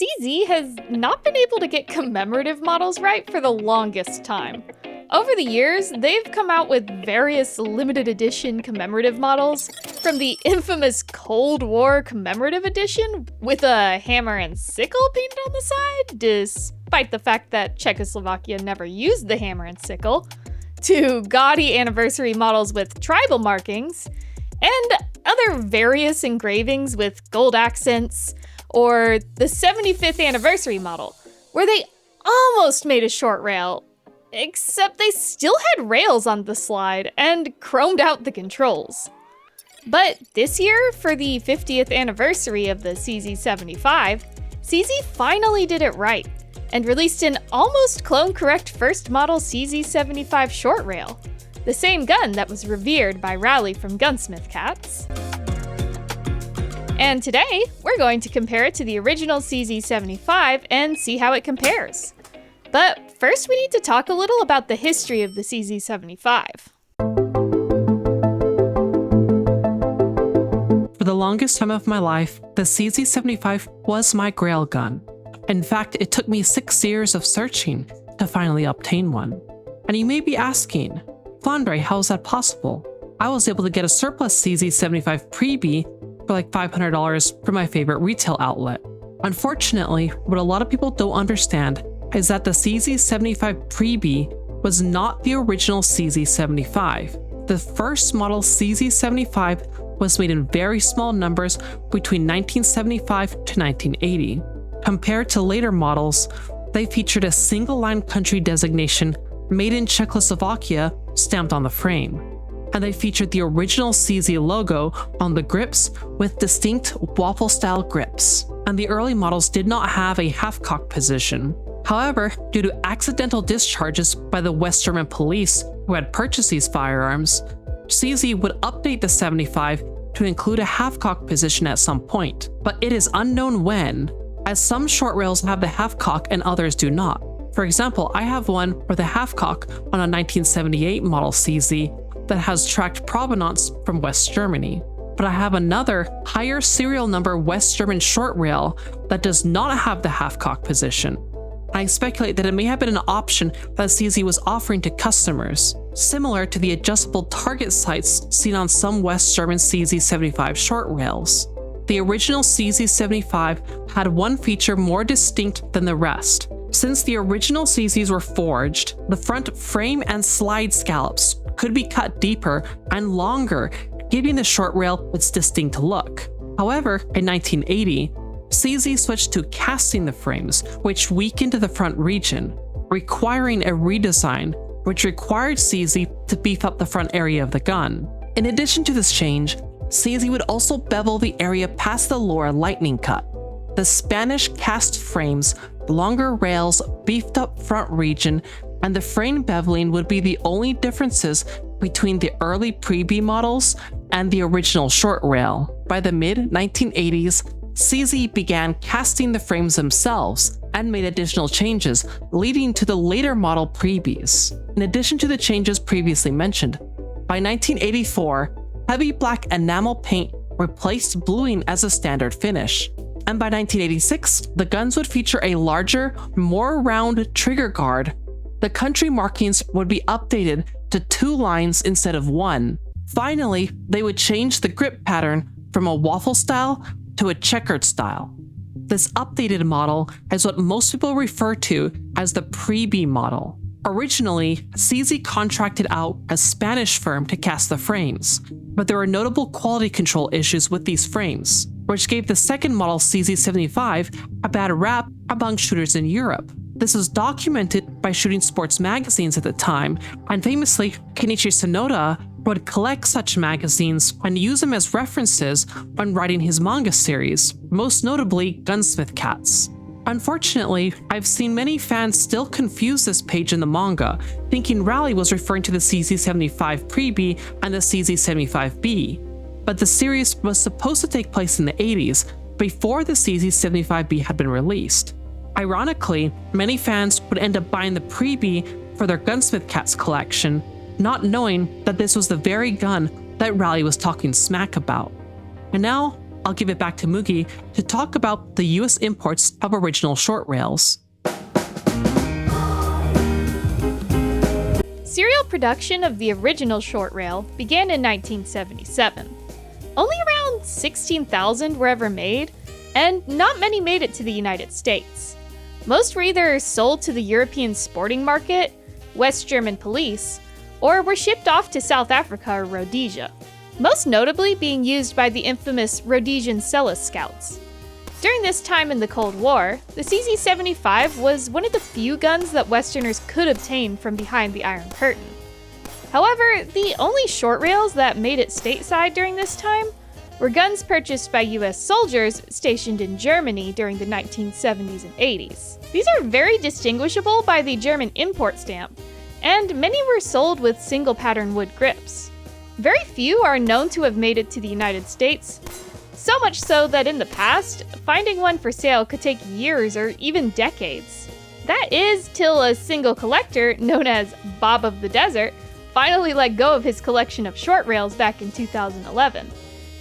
CZ has not been able to get commemorative models right for the longest time. Over the years, they've come out with various limited edition commemorative models, from the infamous Cold War commemorative edition with a hammer and sickle painted on the side, despite the fact that Czechoslovakia never used the hammer and sickle, to gaudy anniversary models with tribal markings, and other various engravings with gold accents, or the 75th anniversary model, where they almost made a short rail, except they still had rails on the slide and chromed out the controls. But this year, for the 50th anniversary of the CZ-75, CZ finally did it right, and released an almost clone-correct first model CZ-75 short rail, the same gun that was revered by Rowley from Gunsmith Cats. And today, we're going to compare it to the original CZ-75 and see how it compares. But first, we need to talk a little about the history of the CZ-75. For the longest time of my life, the CZ-75 was my grail gun. In fact, it took me 6 years of searching to finally obtain one. And you may be asking, Flandre, how is that possible? I was able to get a surplus CZ-75 Pre-B for like $500 from my favorite retail outlet. Unfortunately, what a lot of people don't understand is that the CZ-75 Pre-B was not the original CZ-75. The first model CZ-75 was made in very small numbers between 1975 to 1980. Compared to later models, they featured a single-line country designation made in Czechoslovakia stamped on the frame. And they featured the original CZ logo on the grips with distinct waffle-style grips. And the early models did not have a half-cock position. However, due to accidental discharges by the West German police who had purchased these firearms, CZ would update the 75 to include a half-cock position at some point, but it is unknown when, as some short rails have the half-cock and others do not. For example, I have one with a half-cock on a 1978 model CZ that has tracked provenance from West Germany, but I have another higher serial number West German short rail that does not have the half-cock position. I speculate that it may have been an option that CZ was offering to customers, similar to the adjustable target sights seen on some West German CZ-75 short rails. The original CZ-75 had one feature more distinct than the rest. Since the original CZs were forged, the front frame and slide scallops could be cut deeper and longer, giving the short rail its distinct look. However, in 1980, CZ switched to casting the frames, which weakened the front region, requiring a redesign, which required CZ to beef up the front area of the gun. In addition to this change, CZ would also bevel the area past the lower lightning cut. The Spanish cast frames, longer rails, beefed up front region, and the frame beveling would be the only differences between the early Pre-B models and the original short rail. By the mid-1980s, CZ began casting the frames themselves and made additional changes, leading to the later model Pre-Bs. In addition to the changes previously mentioned, by 1984, heavy black enamel paint replaced bluing as a standard finish. And by 1986, the guns would feature a larger, more round trigger guard. The country markings would be updated to 2 lines instead of 1. Finally, they would change the grip pattern from a waffle style to a checkered style. This updated model is what most people refer to as the Pre-B model. Originally, CZ contracted out a Spanish firm to cast the frames, but there were notable quality control issues with these frames, which gave the second model CZ-75 a bad rap among shooters in Europe. This was documented by shooting sports magazines at the time, and famously, Kenichi Sonoda would collect such magazines and use them as references when writing his manga series, most notably Gunsmith Cats. Unfortunately, I've seen many fans still confuse this page in the manga, thinking Rowley was referring to the CZ-75 Pre-B and the CZ-75B, but the series was supposed to take place in the 80s, before the CZ-75B had been released. Ironically, many fans would end up buying the Pre-B for their Gunsmith Cats collection, not knowing that this was the very gun that Rowley was talking smack about. And now, I'll give it back to Mugi to talk about the US imports of original short rails. Serial production of the original short rail began in 1977. Only around 16,000 were ever made, and not many made it to the United States. Most were either sold to the European sporting market, West German police, or were shipped off to South Africa or Rhodesia, most notably being used by the infamous Rhodesian Cellist Scouts. During this time in the Cold War, the CZ-75 was one of the few guns that Westerners could obtain from behind the Iron Curtain. However, the only short rails that made it stateside during this time were guns purchased by US soldiers stationed in Germany during the 1970s and 80s. These are very distinguishable by the German import stamp, and many were sold with single pattern wood grips. Very few are known to have made it to the United States, so much so that in the past, finding one for sale could take years or even decades. That is till a single collector known as Bob of the Desert finally let go of his collection of short rails back in 2011.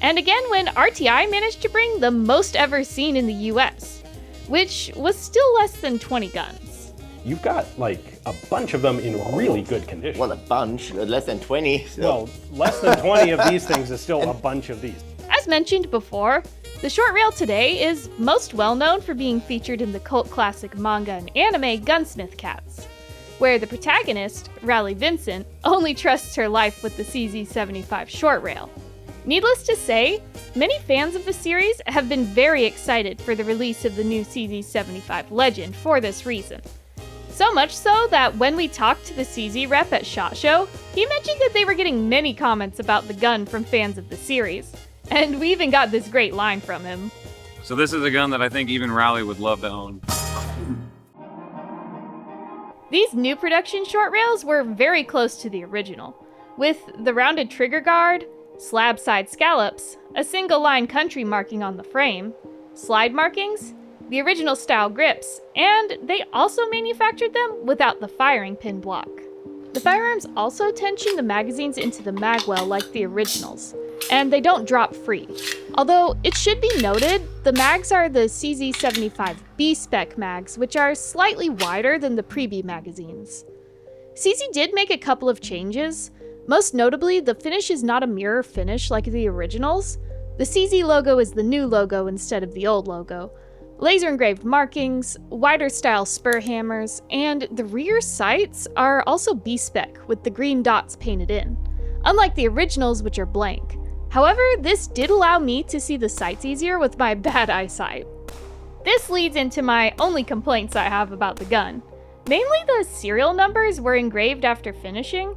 And again when RTI managed to bring the most ever seen in the US, which was still less than 20 guns. You've got like a bunch of them in really good condition. Well, a bunch, less than 20. So. Well, less than 20 of these things is still a bunch of these. As mentioned before, the short rail today is most well known for being featured in the cult classic manga and anime Gunsmith Cats, where the protagonist, Raleigh Vincent, only trusts her life with the CZ-75 short rail. Needless to say, many fans of the series have been very excited for the release of the new CZ-75 Legend for this reason. So much so that when we talked to the CZ rep at SHOT Show, he mentioned that they were getting many comments about the gun from fans of the series. And we even got this great line from him. So this is a gun that I think even Raleigh would love to own. These new production short rails were very close to the original, with the rounded trigger guard, slab side scallops, a single line country marking on the frame, slide markings, the original style grips, and they also manufactured them without the firing pin block. The firearms also tension the magazines into the magwell like the originals, and they don't drop free. Although it should be noted, the mags are the CZ-75 B-spec mags, which are slightly wider than the pre-B magazines. CZ did make a couple of changes. Most notably, the finish is not a mirror finish like the originals. The CZ logo is the new logo instead of the old logo. Laser engraved markings, wider style spur hammers, and the rear sights are also B-spec with the green dots painted in, unlike the originals which are blank. However, this did allow me to see the sights easier with my bad eyesight. This leads into my only complaints I have about the gun. Mainly the serial numbers were engraved after finishing,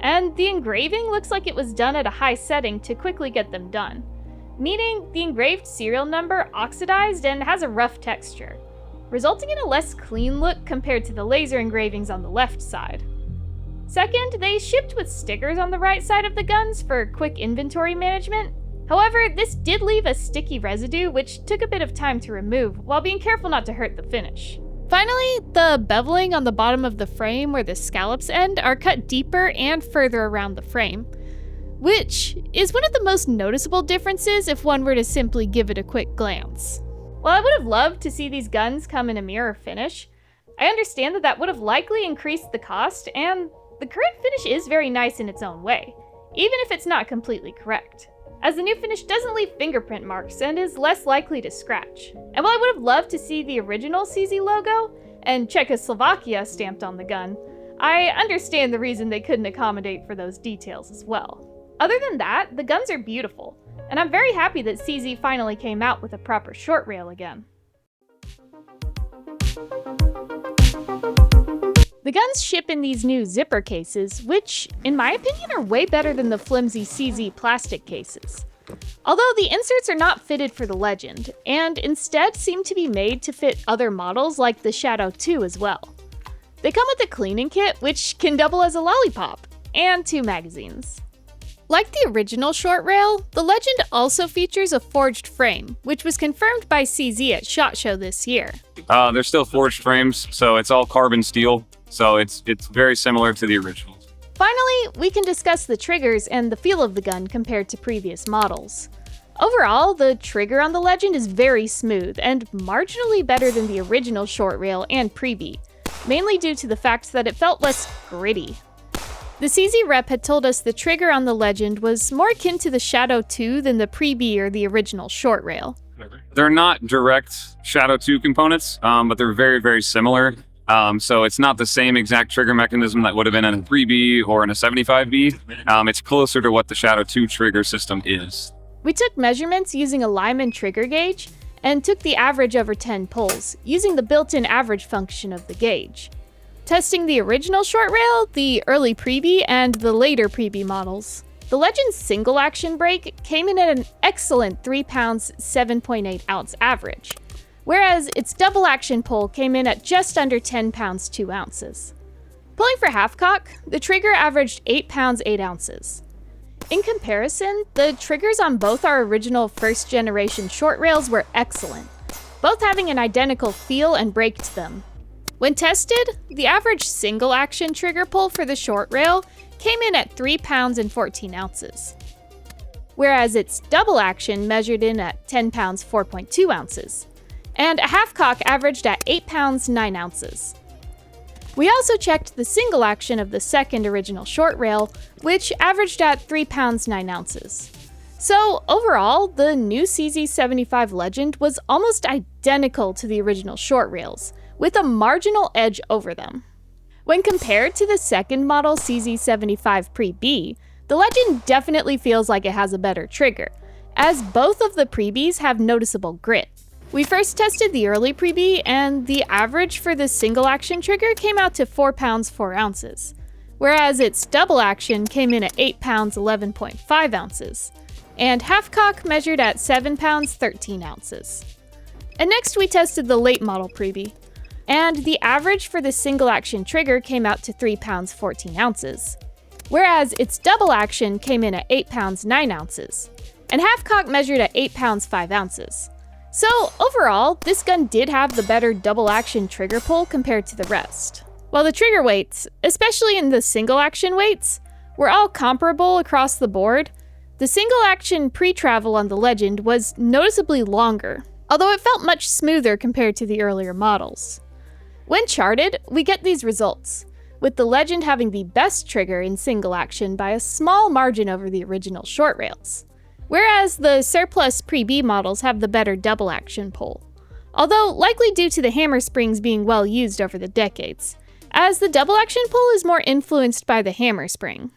and the engraving looks like it was done at a high setting to quickly get them done, meaning the engraved serial number oxidized and has a rough texture, resulting in a less clean look compared to the laser engravings on the left side. Second, they shipped with stickers on the right side of the guns for quick inventory management. However, this did leave a sticky residue which took a bit of time to remove while being careful not to hurt the finish. Finally, the beveling on the bottom of the frame where the scallops end are cut deeper and further around the frame, which is one of the most noticeable differences if one were to simply give it a quick glance. While I would have loved to see these guns come in a mirror finish, I understand that that would have likely increased the cost, and the current finish is very nice in its own way, even if it's not completely correct, as the new finish doesn't leave fingerprint marks and is less likely to scratch. And while I would have loved to see the original CZ logo and Czechoslovakia stamped on the gun, I understand the reason they couldn't accommodate for those details as well. Other than that, the guns are beautiful, and I'm very happy that CZ finally came out with a proper short rail again. The guns ship in these new zipper cases, which, in my opinion, are way better than the flimsy CZ plastic cases. Although the inserts are not fitted for the Legend, and instead seem to be made to fit other models like the Shadow 2 as well. They come with a cleaning kit, which can double as a lollipop, and 2 magazines. Like the original short rail, the Legend also features a forged frame, which was confirmed by CZ at SHOT Show this year. They're still forged frames, so it's all carbon steel, so it's very similar to the originals. Finally, we can discuss the triggers and the feel of the gun compared to previous models. Overall, the trigger on the Legend is very smooth and marginally better than the original short rail and pre-B, mainly due to the fact that it felt less gritty. The CZ rep had told us the trigger on the Legend was more akin to the Shadow 2 than the pre-B or the original short rail. They're not direct Shadow 2 components, but they're very, very similar. So it's not the same exact trigger mechanism that would have been in a 3B or in a 75B. It's closer to what the Shadow 2 trigger system is. We took measurements using a Lyman trigger gauge and took the average over 10 pulls, using the built-in average function of the gauge. Testing the original short rail, the early pre-B, and the later pre-B models. The Legend's single action brake came in at an excellent 3 pounds 7.8 ounce average, whereas its double action pull came in at just under 10 pounds 2 ounces. Pulling for half cock, the trigger averaged 8 pounds 8 ounces. In comparison, the triggers on both our original first generation short rails were excellent, both having an identical feel and brake to them. When tested, the average single action trigger pull for the short rail came in at 3 pounds and 14 ounces, whereas its double action measured in at 10 pounds 4.2 ounces, and a half cock averaged at 8 pounds 9 ounces. We also checked the single action of the second original short rail, which averaged at 3 pounds 9 ounces. So overall, the new CZ-75 Legend was almost identical to the original short rails, with a marginal edge over them. When compared to the second model CZ-75 Pre-B, the Legend definitely feels like it has a better trigger, as both of the Pre-Bs have noticeable grit. We first tested the early Pre-B, and the average for the single action trigger came out to 4 pounds 4 ounces, whereas its double action came in at 8 pounds 11.5 ounces, and half cock measured at 7 pounds 13 ounces. And next we tested the late model Pre-B, and the average for the single action trigger came out to 3 pounds 14 ounces, whereas its double action came in at 8 pounds 9 ounces, and half cock measured at 8 pounds 5 ounces. So overall, this gun did have the better double action trigger pull compared to the rest. While the trigger weights, especially in the single action weights, were all comparable across the board, the single action pre-travel on the Legend was noticeably longer, although it felt much smoother compared to the earlier models. When charted, we get these results, with the Legend having the best trigger in single action by a small margin over the original short rails, whereas the surplus pre-B models have the better double action pull, although likely due to the hammer springs being well used over the decades, as the double action pull is more influenced by the hammer spring.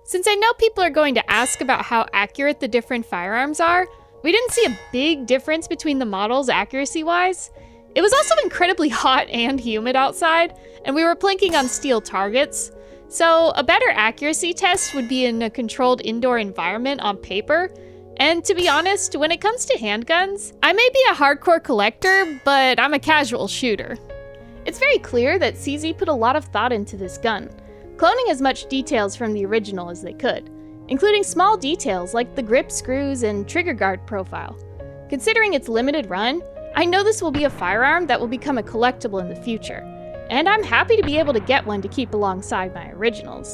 Since I know people are going to ask about how accurate the different firearms are, we didn't see a big difference between the models accuracy-wise. It was also incredibly hot and humid outside, and we were plinking on steel targets, so a better accuracy test would be in a controlled indoor environment on paper. And to be honest, when it comes to handguns, I may be a hardcore collector, but I'm a casual shooter. It's very clear that CZ put a lot of thought into this gun, cloning as much details from the original as they could, including small details like the grip screws and trigger guard profile. Considering its limited run, I know this will be a firearm that will become a collectible in the future, and I'm happy to be able to get one to keep alongside my originals.